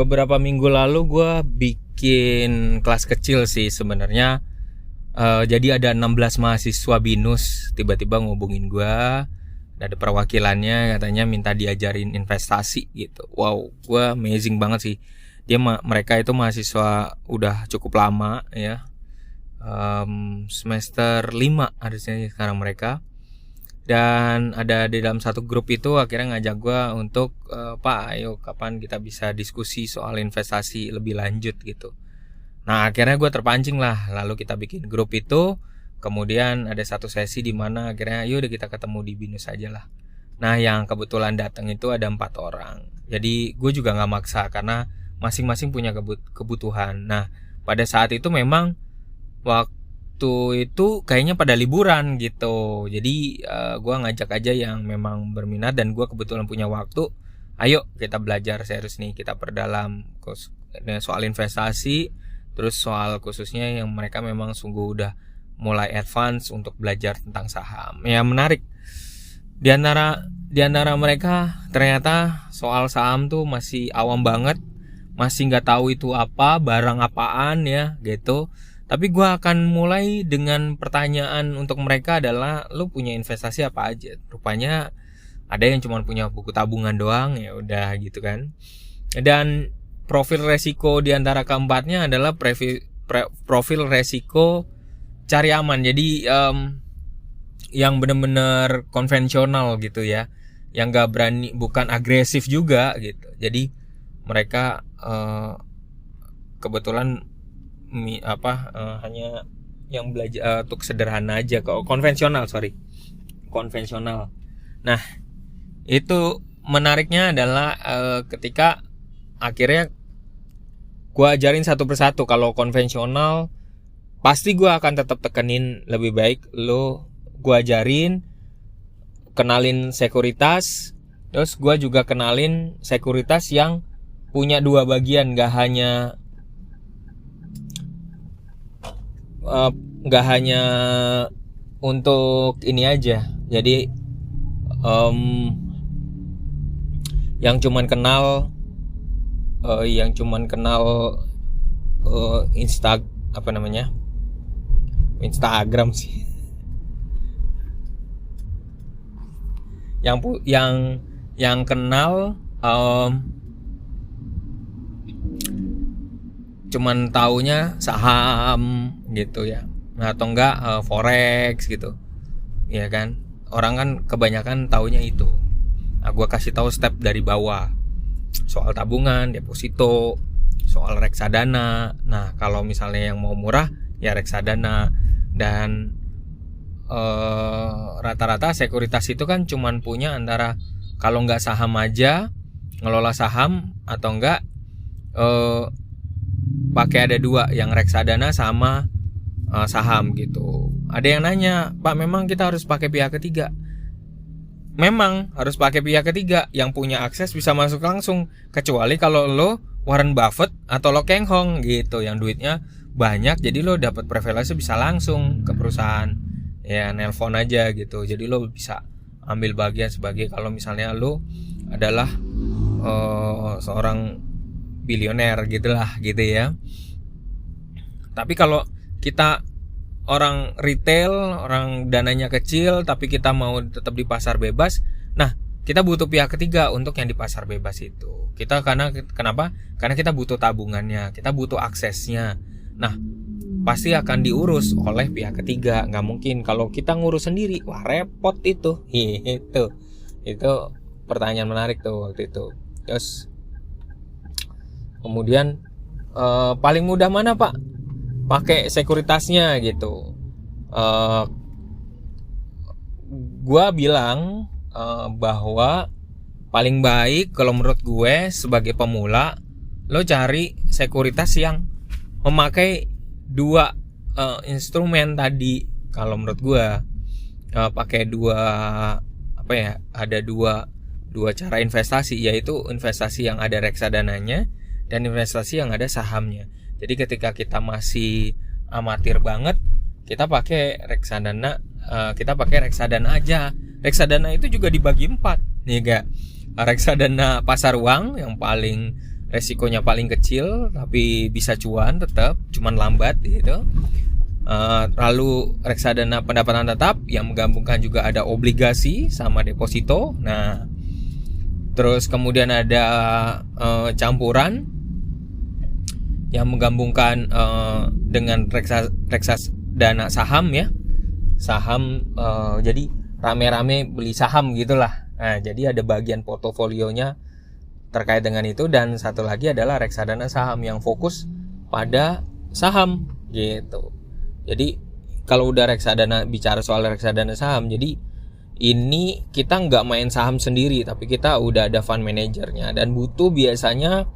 beberapa minggu lalu gue bikin kelas kecil sih sebenarnya. Jadi ada 16 mahasiswa BINUS tiba-tiba ngubungin gue, ada perwakilannya katanya minta diajarin investasi gitu. Wow, gue amazing banget sih. Mereka itu mahasiswa udah cukup lama ya, semester 5 harusnya sekarang mereka. Dan ada di dalam satu grup itu akhirnya ngajak gue untuk Pak, ayo kapan kita bisa diskusi soal investasi lebih lanjut gitu. Nah akhirnya gue terpancing lah, lalu kita bikin grup itu. Kemudian ada satu sesi di mana akhirnya yaudah kita ketemu di BINUS aja lah. Nah yang kebetulan datang itu ada 4 orang. Jadi gue juga gak maksa karena masing-masing punya kebutuhan. Nah pada saat itu memang waktu itu kayaknya pada liburan gitu. Jadi gue ngajak aja yang memang berminat dan gue kebetulan punya waktu. Ayo kita belajar serius nih, kita perdalam soal investasi. Terus soal khususnya yang mereka memang sungguh udah mulai advance untuk belajar tentang saham. Ya menarik. Di antara mereka ternyata soal saham tuh masih awam banget, masih nggak tahu itu apa, barang apaan ya gitu. Tapi gue akan mulai dengan pertanyaan untuk mereka adalah, lu punya investasi apa aja? Rupanya ada yang cuma punya buku tabungan doang, ya udah gitu kan. Dan profil resiko di antara keempatnya adalah profil resiko cari aman. Jadi yang benar-benar konvensional gitu ya, yang nggak berani, bukan agresif juga gitu. Jadi mereka kebetulan hanya yang belajar untuk sederhana aja, konvensional. Nah itu menariknya adalah ketika akhirnya gue ajarin satu persatu. Kalau konvensional pasti gue akan tetap tekenin lebih baik lo gue ajarin, kenalin sekuritas. Terus gue juga kenalin sekuritas yang punya 2 bagian, gak hanya untuk ini aja. Jadi yang cuman kenal Instagram sih. Yang kenal cuman taunya saham gitu ya, atau enggak forex gitu ya kan. Orang kan kebanyakan taunya itu. Nah, gue kasih tahu step dari bawah soal tabungan, deposito, soal reksadana. Nah kalau misalnya yang mau murah ya reksadana. Dan rata-rata sekuritas itu kan cuman punya antara, kalau nggak saham aja, ngelola saham, atau enggak pakai ada 2, yang reksadana sama saham gitu. Ada yang nanya, Pak memang kita harus pakai pihak ketiga? Memang harus pakai pihak ketiga, yang punya akses bisa masuk langsung, kecuali kalau lo Warren Buffett atau lo Keng Hong gitu, yang duitnya banyak, jadi lo dapat privilege bisa langsung ke perusahaan ya, nelpon aja gitu. Jadi lo bisa ambil bagian sebagai, kalau misalnya lo adalah seorang bilioner gitulah gitu ya. Tapi kalau kita orang retail, orang dananya kecil, tapi kita mau tetap di pasar bebas, nah kita butuh pihak ketiga untuk yang di pasar bebas itu. Kenapa? Karena kita butuh tabungannya, kita butuh aksesnya. Nah pasti akan diurus oleh pihak ketiga. Nggak mungkin kalau kita ngurus sendiri, wah repot itu. Itu pertanyaan menarik tuh waktu itu. Terus kemudian paling mudah mana Pak pakai sekuritasnya gitu? Gua bilang bahwa paling baik kalau menurut gue sebagai pemula, lo cari sekuritas yang memakai 2 instrumen tadi. Kalau menurut gue pakai ada dua cara investasi, yaitu investasi yang ada reksadananya dan investasi yang ada sahamnya. Jadi ketika kita masih amatir banget, kita pakai reksadana aja. Reksadana itu juga dibagi 4 nih, reksadana pasar uang yang paling resikonya paling kecil tapi bisa cuan tetap, cuman lambat gitu. Lalu reksadana pendapatan tetap yang menggabungkan juga ada obligasi sama deposito. Nah, terus kemudian ada campuran yang menggabungkan dengan reksadana saham ya. Saham, jadi rame-rame beli saham gitulah. Nah, jadi ada bagian portofolionya terkait dengan itu, dan satu lagi adalah reksadana saham yang fokus pada saham gitu. Jadi kalau udah bicara soal reksadana saham, jadi ini kita nggak main saham sendiri, tapi kita udah ada fund manajernya dan butuh biasanya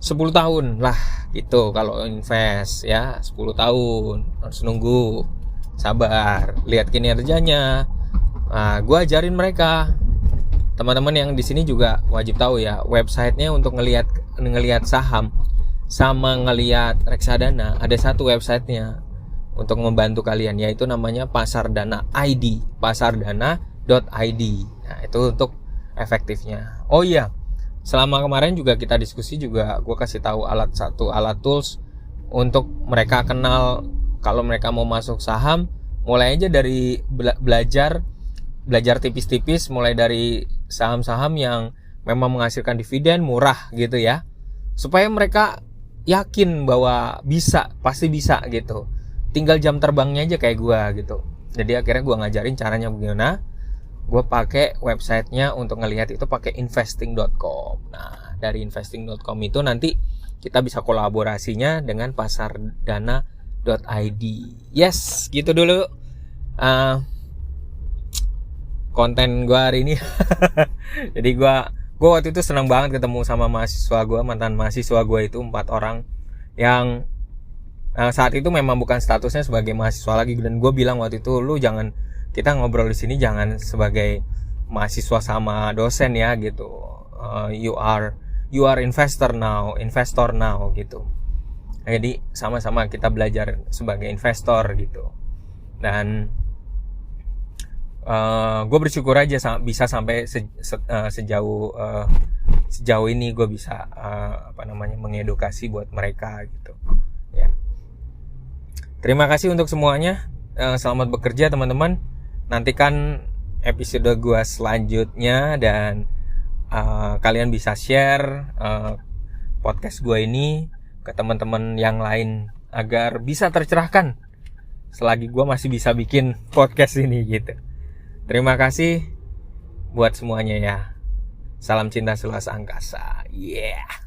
10 tahun lah gitu kalau invest ya. 10 tahun harus nunggu, sabar, lihat kinerjanya. Nah, gue ajarin mereka, teman-teman yang di sini juga wajib tahu ya, websitenya untuk ngelihat saham sama ngelihat reksadana, ada satu websitenya untuk membantu kalian, yaitu namanya Pasardana ID, pasardana.id. Nah, itu untuk efektifnya. Oh iya, selama kemarin juga kita diskusi juga, gue kasih tahu alat tools untuk mereka kenal kalau mereka mau masuk saham. Mulai aja dari belajar tipis-tipis, mulai dari saham-saham yang memang menghasilkan dividen murah gitu ya, supaya mereka yakin bahwa pasti bisa gitu. Tinggal jam terbangnya aja kayak gue gitu. Jadi akhirnya gue ngajarin caranya bagaimana. Gue pakai websitenya untuk ngelihat itu pakai investing.com. Nah, dari investing.com itu nanti kita bisa kolaborasinya dengan pasardana.id. Yes, gitu dulu konten gue hari ini. Jadi gue waktu itu senang banget ketemu sama mantan mahasiswa gue itu 4 orang yang saat itu memang bukan statusnya sebagai mahasiswa lagi, dan gue bilang waktu itu, lu jangan, kita ngobrol di sini jangan sebagai mahasiswa sama dosen ya gitu. You are investor now gitu. Jadi sama-sama kita belajar sebagai investor gitu. Dan gue bersyukur aja bisa sampai sejauh ini gue bisa mengedukasi buat mereka gitu ya. Terima kasih untuk semuanya. Selamat bekerja teman-teman. Nantikan episode gue selanjutnya, dan kalian bisa share podcast gue ini ke teman-teman yang lain agar bisa tercerahkan selagi gue masih bisa bikin podcast ini gitu. Terima kasih buat semuanya ya. Salam cinta seluas angkasa. Yeah.